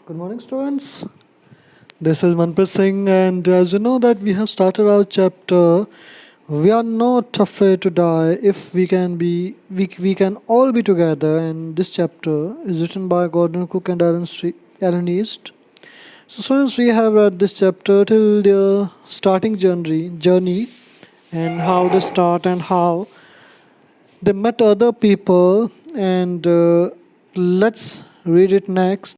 Good morning, students. This is Manpreet Singh, and as you know that we have started our chapter. We are not afraid to die if we can all be together. And this chapter is written by Gordon Cook and Alan East. So, students, we have read this chapter till the starting journey, and how they start and how they met other people. And let's read it next.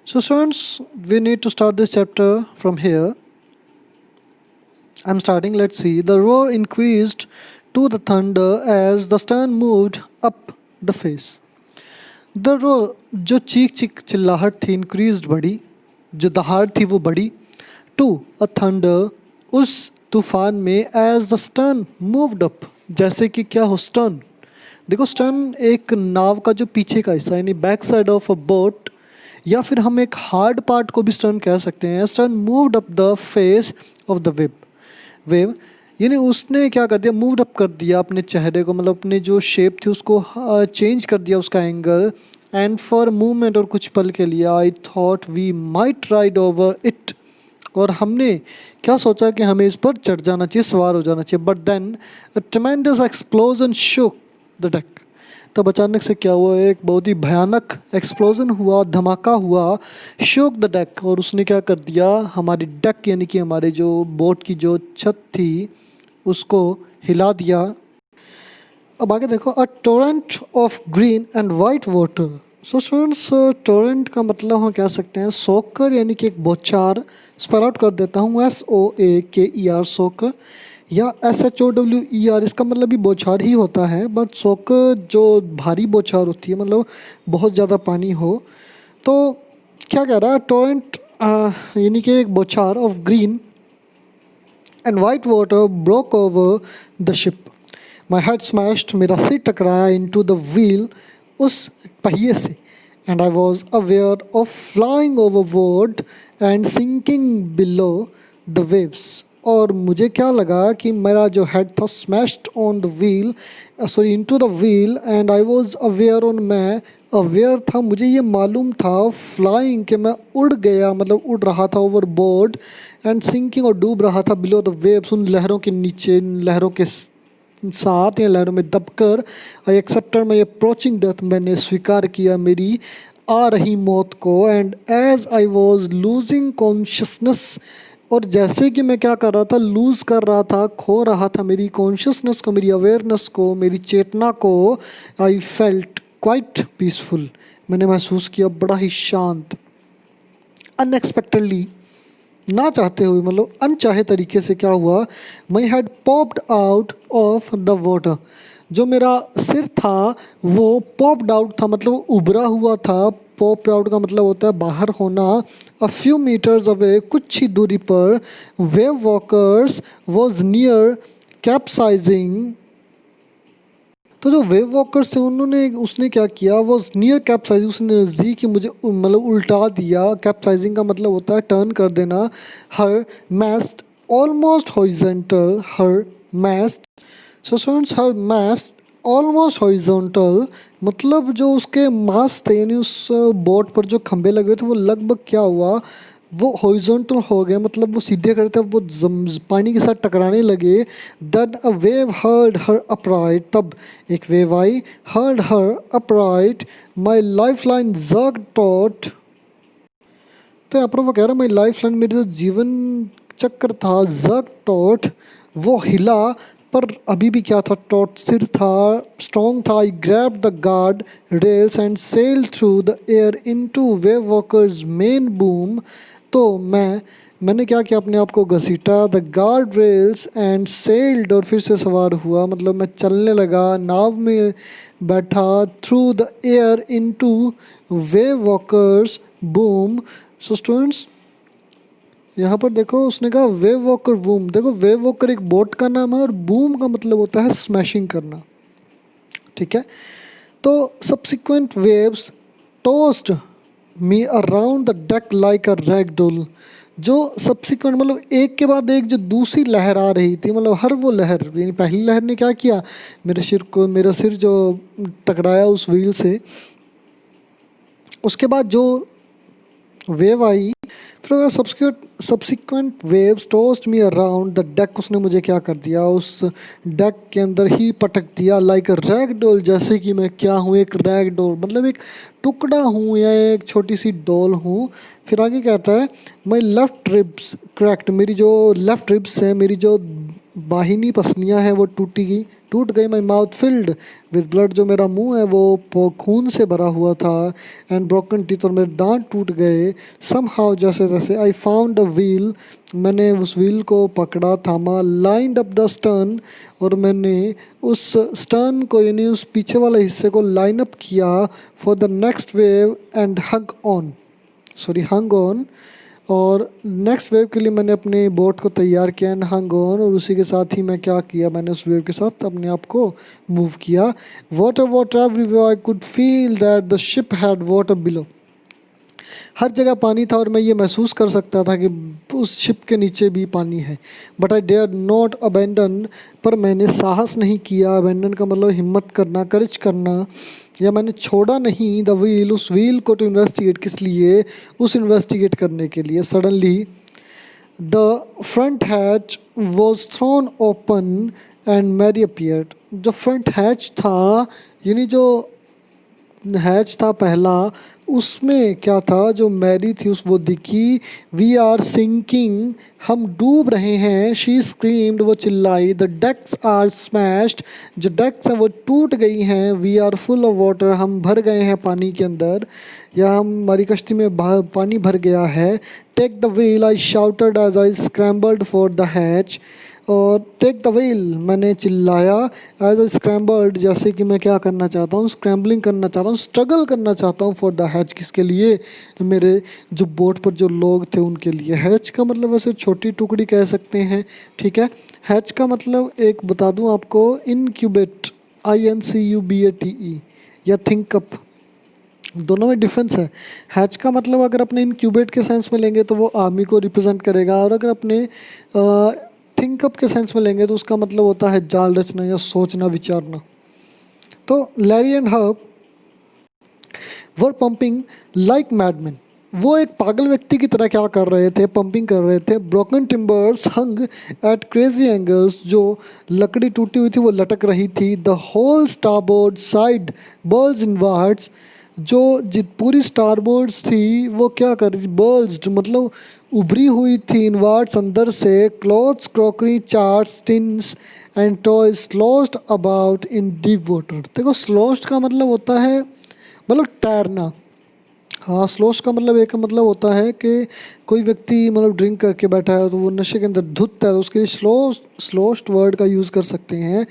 So, students, we need to start this chapter from here. I'm starting. Let's see. The roar increased to the thunder as the stern moved up the face. The roar, जो चीख चीख चिल्लाहट थी, increased बढ़ी, जो दहाड़ थी वो बढ़ी, to a thunder, उस तूफान में as the stern moved up, जैसे कि क्या हो stern. देखो stern एक नाव का जो पीछे का हिस्सा यानी back side of a boat, या फिर हम एक हार्ड पार्ट को भी stern कह सकते हैं. Stern moved up the face of the wave यानी उसने क्या कर दिया, मूव अप कर दिया अपने चेहरे को, मतलब अपने जो शेप थी उसको चेंज कर दिया उसका एंगल. एंड फॉर मूवमेंट और कुछ पल के लिए I thought we might ride over it, और हमने क्या सोचा कि हमें इस पर चढ़ जाना चाहिए, सवार हो जाना चाहिए. But then a tremendous explosion shook the deck. तब अचानक से क्या हुआ, एक बहुत ही भयानक एक्सप्लोजन हुआ, धमाका हुआ. शोक द डेक, और उसने क्या कर दिया, हमारी डेक यानी कि हमारे जो बोट की जो छत थी उसको हिला दिया. अब आगे देखो. A torrent of green and white water. So students, torrent का मतलब हम कह सकते हैं सोकर, यानी कि एक बौछार. स्पेल आउट कर देता हूँ, SOAKER सोकर, या SHOWER. इसका मतलब भी बौछार ही होता है, बट सोकर जो भारी बौछार होती है, मतलब बहुत ज़्यादा पानी हो. तो क्या कह रहा है, टोरेंट यानी कि एक बौछार of green and white water broke over the ship. My head smashed, मेरा सिर टकराया, इनटू द व्हील, उस पहिए से. And I was aware of flying overboard and sinking below the waves. और मुझे क्या लगा कि मेरा जो हेड था smashed on the wheel, sorry into the wheel. And I was aware, और मैं अवेयर था, मुझे ये मालूम था, फ्लाइंग कि मैं उड़ गया, मतलब उड़ रहा था ओवर बोर्ड. एंड सिंकिंग, और डूब रहा था, बिलो द वेव्स, उन लहरों के नीचे, लहरों के साथ या लहरों में दबकर. I accepted my approaching death, मैंने स्वीकार किया मेरी आ रही मौत को. And as I was losing consciousness, और जैसे कि मैं क्या कर रहा था, लूज़ कर रहा था, खो रहा था मेरी कॉन्शियसनेस को, मेरी अवेयरनेस को, मेरी चेतना को. आई फेल्ट क्वाइट पीसफुल, मैंने महसूस किया बड़ा ही शांत. अनएक्सपेक्टेडली, ना चाहते हुए, मतलब अनचाहे तरीके से क्या हुआ, my head popped out of the water. जो मेरा सिर था वो पॉप्ड आउट था, मतलब उभरा हुआ था. पॉप्ड आउट का मतलब होता है बाहर होना. अ फ्यू मीटर्स अवे, कुछ ही दूरी पर, wave walkers was near capsizing. तो जो वेव वॉकर्स थे उसने क्या किया, वो नियर कैप्साइजिंग, उसने नज़दीक ही मुझे मतलब उल्टा दिया. कैप्साइजिंग का मतलब होता है टर्न कर देना. हर मैस्ट ऑलमोस्ट हॉरिजेंटल, हर मैस्ट. सो स्टूडेंट्स, हर मैस्ट ऑलमोस्ट हॉरिजॉन्टल, मतलब जो उसके मास थे यानी उस बोट पर जो खंभे लगे थे वो लगभग क्या हुआ, वो हॉरिजॉन्टल हो गए, मतलब वो सीधे करते वो पानी के साथ टकराने लगे. Then a wave hurled her upright, तब एक वेव आई. Hurled her upright, my lifeline jerked taut. तो यहाँ पर वो कह रहा है माई लाइफ लाइन, मेरे जो जीवन चक्र था, जग टॉट, वो हिला, पर अभी भी क्या था, टॉट स्थिर था, स्ट्रॉन्ग था. I grab the guard rails and sail through the air into Wavewalker's main boom. तो मैंने क्या किया, अपने आप को घसीटा, the guard rails and sailed, और फिर से सवार हुआ, मतलब मैं चलने लगा, नाव में बैठा. Through the air into wave walkers boom. So students, यहाँ पर देखो उसने कहा वेव वॉकर बूम. देखो वेव वॉकर एक बोट का नाम है, और बूम का मतलब होता है स्मैशिंग करना. ठीक है. तो subsequent waves toast me around the deck like a ragdoll. जो सब्सिक्वेंट मतलब एक के बाद एक जो दूसरी लहर आ रही थी, मतलब हर वो लहर, यानी पहली लहर ने क्या किया, मेरा सिर जो टकराया उस व्हील से. उसके बाद जो वेव आई, फिर subsequent waves tossed me around the deck, उसने मुझे क्या कर दिया, उस डेक के अंदर ही पटक दिया, लाइक अ रैग डॉल, जैसे कि मैं क्या हूँ, एक रैग डॉल, मतलब एक टुकड़ा हूँ या एक छोटी सी डॉल हूँ। फिर आगे कहता है माई लेफ्ट रिब्स क्रैक्ड, मेरी जो लेफ्ट रिब्स है, मेरी जो बाहिनी पसलियाँ हैं वो टूट गई। My mouth filled with blood, जो मेरा मुंह है वो खून से भरा हुआ था। एंड ब्रोकन टीथ, और मेरे दांत टूट गए। सम हाउ, जैसे जैसे आई फाउंड अ व्हील, मैंने उस व्हील को पकड़ा, थामा। लाइंड अप द स्टर्न, और मैंने उस स्टर्न को यानी उस पीछे वाले हिस्से को लाइन अप किया for the next wave and hung on, और नेक्स्ट वेव के लिए मैंने अपने बोट को तैयार किया एंड हंग ऑन, और उसी के साथ ही मैं क्या किया, मैंने उस वेव के साथ अपने आप को मूव किया। Water everywhere, I could feel that the ship had water below, हर जगह पानी था और मैं ये महसूस कर सकता था कि उस शिप के नीचे भी पानी है। But I dare not abandon, पर मैंने साहस नहीं किया। अबेंडन का मतलब हिम्मत करना, करेज करना, या मैंने छोड़ा नहीं द व्हील, उस व्हील को, टू इन्वेस्टिगेट, किस लिए, उस इन्वेस्टिगेट करने के लिए। Suddenly the front hatch was thrown open and Mary appeared, जो फ्रंट हैच था यानी जो हैच था पहला, उसमें क्या था, जो मैरी थी उस वो दिखी। वी आर सिंकिंग, हम डूब रहे हैं। शी स्क्रीम्ड, वो चिल्लाई। द डेक्स आर स्मैश्ड, जो डेक्स हैं वो टूट गई हैं। We are full of water, हम भर गए हैं पानी के अंदर, या हमारी कश्ती में पानी भर गया है। Take the wheel, I shouted as I scrambled for the hatch, और टेक द व्हील, मैंने चिल्लाया। एज अ स्क्रैम्बल्ड, जैसे कि मैं क्या करना चाहता हूँ, स्क्रैम्बलिंग करना चाहता हूँ, स्ट्रगल करना चाहता हूँ फॉर द हैच, किसके लिए, मेरे जो बोट पर जो लोग थे उनके लिए। हैच का मतलब वैसे छोटी टुकड़ी कह सकते हैं, ठीक है। हैच का मतलब एक बता दूँ आपको, इनक्यूबेट, INCUBATE, या थिंक अप, दोनों में डिफरेंस है। हैच का मतलब अगर अपने इनक्यूबेट के सेंस में लेंगे तो वो आर्मी को रिप्रेजेंट करेगा, और अगर अपने थिंक अप के सेंस में लेंगे तो उसका मतलब होता है जाल रचना या सोचना, विचारना। तो Larry and Herb were pumping like madman, वो एक पागल व्यक्ति की तरह क्या कर रहे थे, पंपिंग कर रहे थे। Broken timbers hung at crazy angles, जो लकड़ी टूटी हुई थी वो लटक रही थी। The whole starboard side burls inwards, जो पूरी स्टारबोर्ड्स थी वो क्या कर रही, बर्ल्स मतलब उभरी हुई थी, इनवार्ड्स अंदर से। Clothes, crockery, charts, tins and toys sloshed about in deep water. देखो स्लॉस्ड का मतलब होता है मतलब तैरना। हाँ, स्लोश का मतलब एक मतलब होता है कि कोई व्यक्ति मतलब ड्रिंक करके बैठा है तो वो नशे के अंदर धुत है, तो उसके लिए स्लोस्ट वर्ड का यूज़ कर सकते हैं।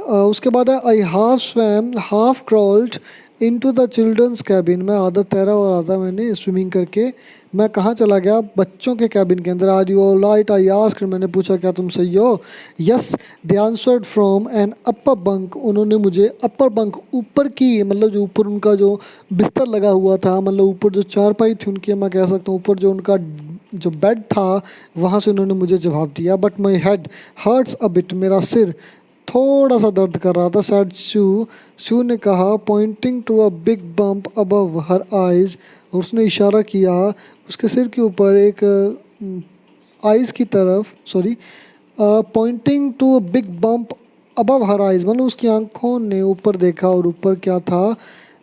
उसके बाद है I half swam half crawled into the children's cabin, मैं आधा तैरा और आधा मैंने स्विमिंग करके मैं कहाँ चला गया, बच्चों के कैबिन के अंदर। Are you all right, I asked, मैंने पूछा क्या तुम सही हो। Yes they answered from an upper bunk, उन्होंने मुझे अपर बंक, ऊपर की मतलब जो ऊपर उनका जो बिस्तर लगा हुआ था, मतलब ऊपर जो चारपाई थी उनकी, मैं कह सकता हूँ ऊपर जो उनका जो बेड था वहाँ से उन्होंने मुझे जवाब दिया। But my head hurts a bit, मेरा सिर थोड़ा सा दर्द कर रहा था। सैड शू ने कहा, pointing to a big bump above her eyes, और उसने इशारा किया उसके सिर के ऊपर एक आइज़ की तरफ, sorry, pointing to a big bump above her eyes, मतलब उसकी आंखों ने ऊपर देखा, और ऊपर क्या था,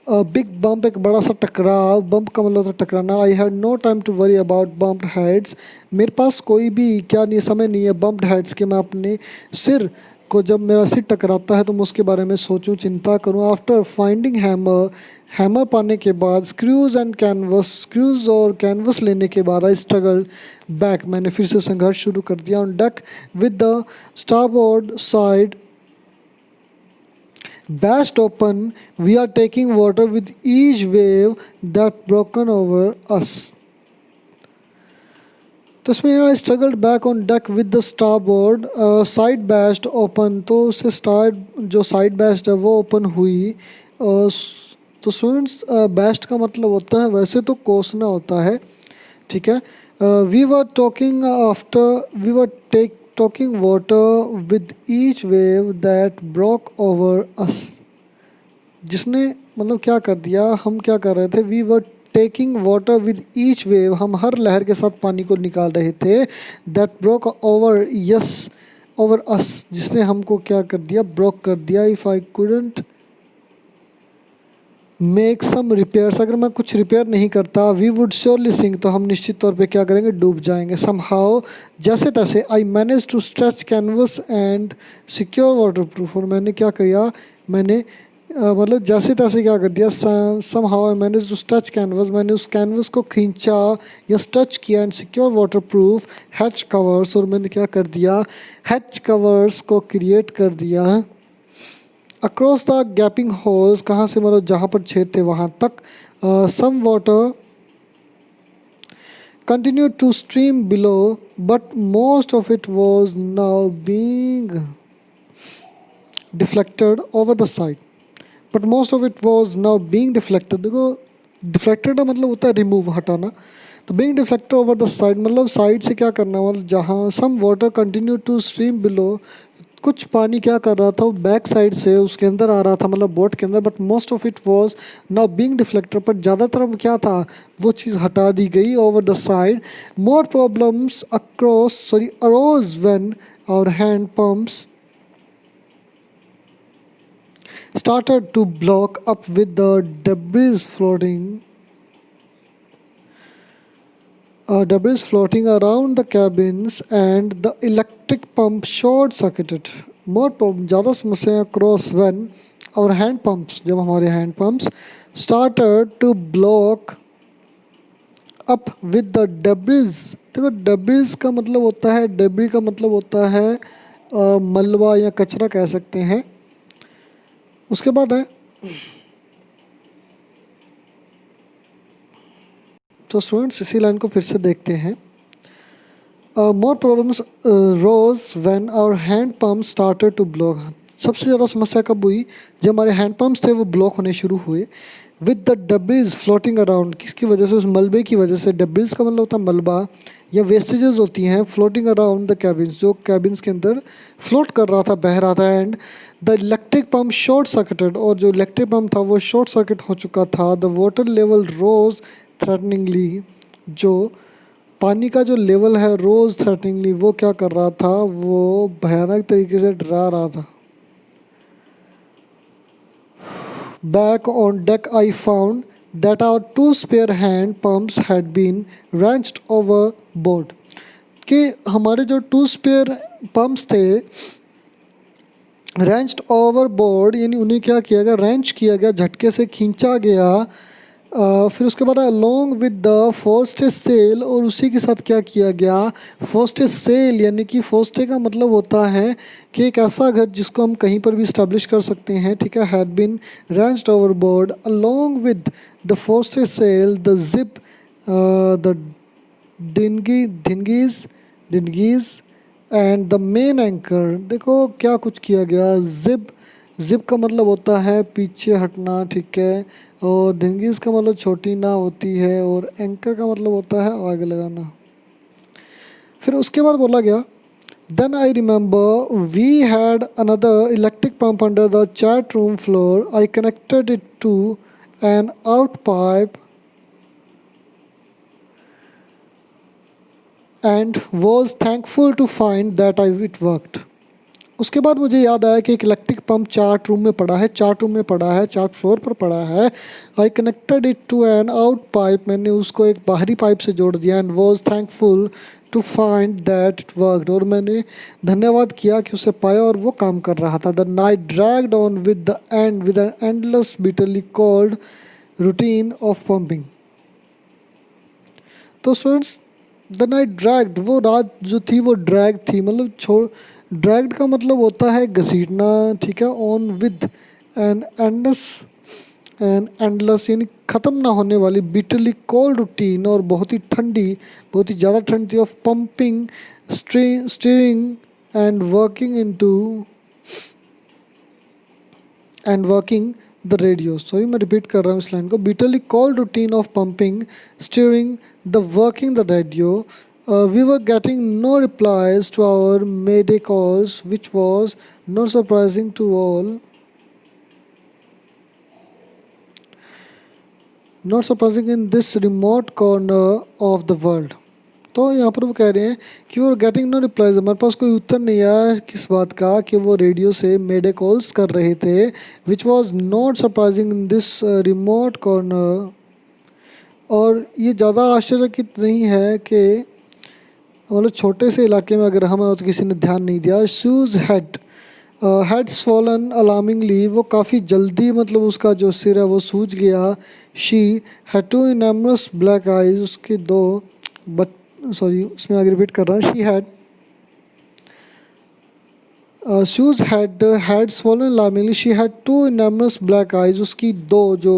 बिग बम्प, एक बड़ा सा टकराव। बम्प का मतलब था टकराना। I had no time to worry about bumped heads, मेरे पास कोई भी क्या नहीं, समय नहीं है बम्प्ड हेड्स के, मैं अपने सिर को, जब मेरा सिर टकराता है तो मैं उसके बारे में सोचूं, चिंता करूं। आफ्टर फाइंडिंग हैमर, हैमर पाने के बाद, स्क्रूज और कैनवस लेने के बाद, आई स्ट्रगल बैक, मैंने फिर से संघर्ष शुरू कर दिया। On deck with the starboard side bashed open, we are taking water with each wave that broken over us. तो इसमें आई struggled back on deck with the starboard side best open, तो उससे स्टार जो साइड बैस्ट है वो open हुई। तो students best का मतलब होता है वैसे तो कोसना होता है, ठीक है। We were talking after we were take talking water with each wave that broke over us, जिसने मतलब क्या कर दिया, हम क्या कर रहे थे, we were taking water with each wave, हम हर लहर के साथ पानी को निकाल रहे थे। That broke over yes over us, जिसने हमको क्या कर दिया, ब्रोक कर दिया। If I couldn't make some repairs, अगर मैं कुछ रिपेयर नहीं करता, वी वुड श्योरली सिंक, तो हम निश्चित तौर पे क्या करेंगे, डूब जाएंगे। सम हाउ, जैसे तैसे, I manage to stretch canvas and secure water proof, और मैंने क्या किया, मैंने मतलब जैसे तैसे क्या कर दिया, somehow I manage to stretch canvas, मैंने उस कैनवस को खींचा या स्ट्रेच किया, and secure water proof hatch covers, और मैंने क्या कर दिया, हैच कवर्स को क्रिएट कर दिया। अक्रॉस द गैपिंग होल्स, कहाँ से, मतलब जहाँ पर छेद थे वहाँ तक। Some water continued to stream below, but most of it was now being deflected over the side. But most of it was now being deflected. देखो deflected का मतलब होता है remove, हटाना। तो being deflected over the side मतलब side से क्या करना, मतलब जहाँ some water continued to stream below, कुछ पानी क्या कर रहा था, वो बैक साइड से उसके अंदर आ रहा था, मतलब बोट के अंदर। But most of it was now being deflected, पर ज़्यादातर अब क्या था, वो चीज़ हटा दी गई over the side. More problems arose when our hand pumps started to block up with the debris floating around the cabins, and the electric pump short circuited. More problem, ज़्यादा समस्या cross when our hand pumps, जब हमारे hand pumps started to block up with the debris। देखो debris का मतलब होता है, debris का मतलब होता है मलबा या कचरा कह सकते हैं। उसके बाद है, तो स्टूडेंट्स इसी लाइन को फिर से देखते हैं। More problems rose when our hand pump started to block. सबसे ज़्यादा समस्या कब हुई, जब हमारे हैंड पम्प्स थे वो ब्लॉक होने शुरू हुए। विद द डब्रीज फ्लोटिंग अराउंड, किसकी वजह से, उस मलबे की वजह से। डब्रीज का मतलब होता है मलबा या वेस्टेजेस होती हैं, फ्लोटिंग अराउंड द कैबिन्स, जो कैबिन्स के अंदर फ्लोट कर रहा था, बह रहा था। And the electric pump short circuited, और जो इलेक्ट्रिक पम्प था वो शॉर्ट सर्किट हो चुका था। द वाटर लेवल रोज थ्रेटनिंगली, जो पानी का जो लेवल है रोज थ्रेटनिंगली, वो क्या कर रहा था, वो भयानक तरीके से डरा रहा था। Back on deck I found that our two spare hand pumps had been wrenched overboard, कि हमारे जो टू स्पेयर पंप्स थे रेंच्ड ओवर बोर्ड, यानी उन्हें क्या किया गया, रेंच किया गया, झटके से खींचा गया। फिर उसके बाद अलोंग विद द फोस्टे सेल, और उसी के साथ क्या किया गया, फोस्टे सेल, यानी कि फोस्टे का मतलब होता है कि एक ऐसा घर जिसको हम कहीं पर भी इस्टेब्लिश कर सकते हैं, ठीक है। Had been wrenched overboard along with the foresail, the jib, the dinghies and the main anchor. देखो क्या कुछ किया गया, जिप, जिप का मतलब होता है पीछे हटना, ठीक है, और डिंगीज का मतलब छोटी नाव होती है, और एंकर का मतलब होता है आग लगाना। फिर उसके बाद बोला गया, then I remember we had another electric pump under the chart room floor, I connected it to an out pipe and was thankful to find that I it worked. उसके बाद मुझे याद आया कि एक इलेक्ट्रिक पंप चार्ट रूम में पड़ा है, चार्ट रूम में पड़ा है, चार्ट फ्लोर पर पड़ा है। I connected it to an out pipe, मैंने उसको एक बाहरी पाइप से जोड़ दिया। And was thankful to find that it worked, और मैंने धन्यवाद किया कि उसे पाया और वो काम कर रहा था। The night dragged on with an endless bitterly called routine of pumping. तो स्टूडेंट्स, द नाइट ड्रैग्ड, वो रात जो थी वो ड्रैग थी, मतलब ड्रैग्ड का मतलब होता है घसीटना, ठीक है। ऑन विद एन एंडलेस यानी ख़त्म ना होने वाली, बिटरली कोल्ड रूटीन, और बहुत ही ठंडी, बहुत ही ज़्यादा ठंड थी, of pumping, steering and working the radio. Sorry मैं रिपीट कर रहा हूँ इस लाइन को। Bitterly cold routine of pumping, steering, the working the radio. We were getting no replies to our mayday calls, which was not surprising to all. Not surprising in this remote corner of the world. तो यहाँ पर वो कह रहे हैं कि वो getting no replies, हमारे पास कोई उत्तर नहीं आया किस बात का कि वो रेडियो से मेडे कॉल्स कर रहे थे, which was not surprising in this remote corner. और ये ज़्यादा आश्चर्यचकित नहीं है कि मतलब छोटे से इलाके में अगर हमें तो किसी ने ध्यान नहीं दिया। शूज़ हैड्स फॉलन अलार्मिंगली, वो काफ़ी जल्दी मतलब उसका जो सिर है वो सूज गया। She had two enormous black eyes, उसके दो सॉरी उसमें आगे रिपीट कर रहा हूँ। She had Sue's heads fallen alarmingly, she had two enormous black eyes, उसकी दो जो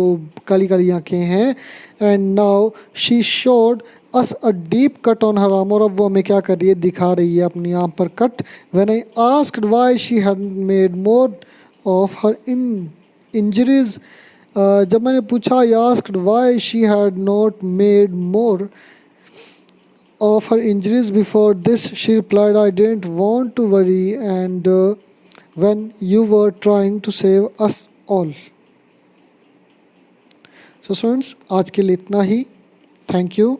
काली काली आँखें हैं। And now she showed us a deep cut on her arm, और अब वो हमें क्या कर रही है, दिखा रही है अपनी आर्म पर cut. When I asked why she had made more of her injuries, जब मैंने पूछा I asked why she had not made more of her injuries before this, she replied, I didn't want to worry, and when you were trying to save us all. So students, आज के लिए इतना ही. Thank you.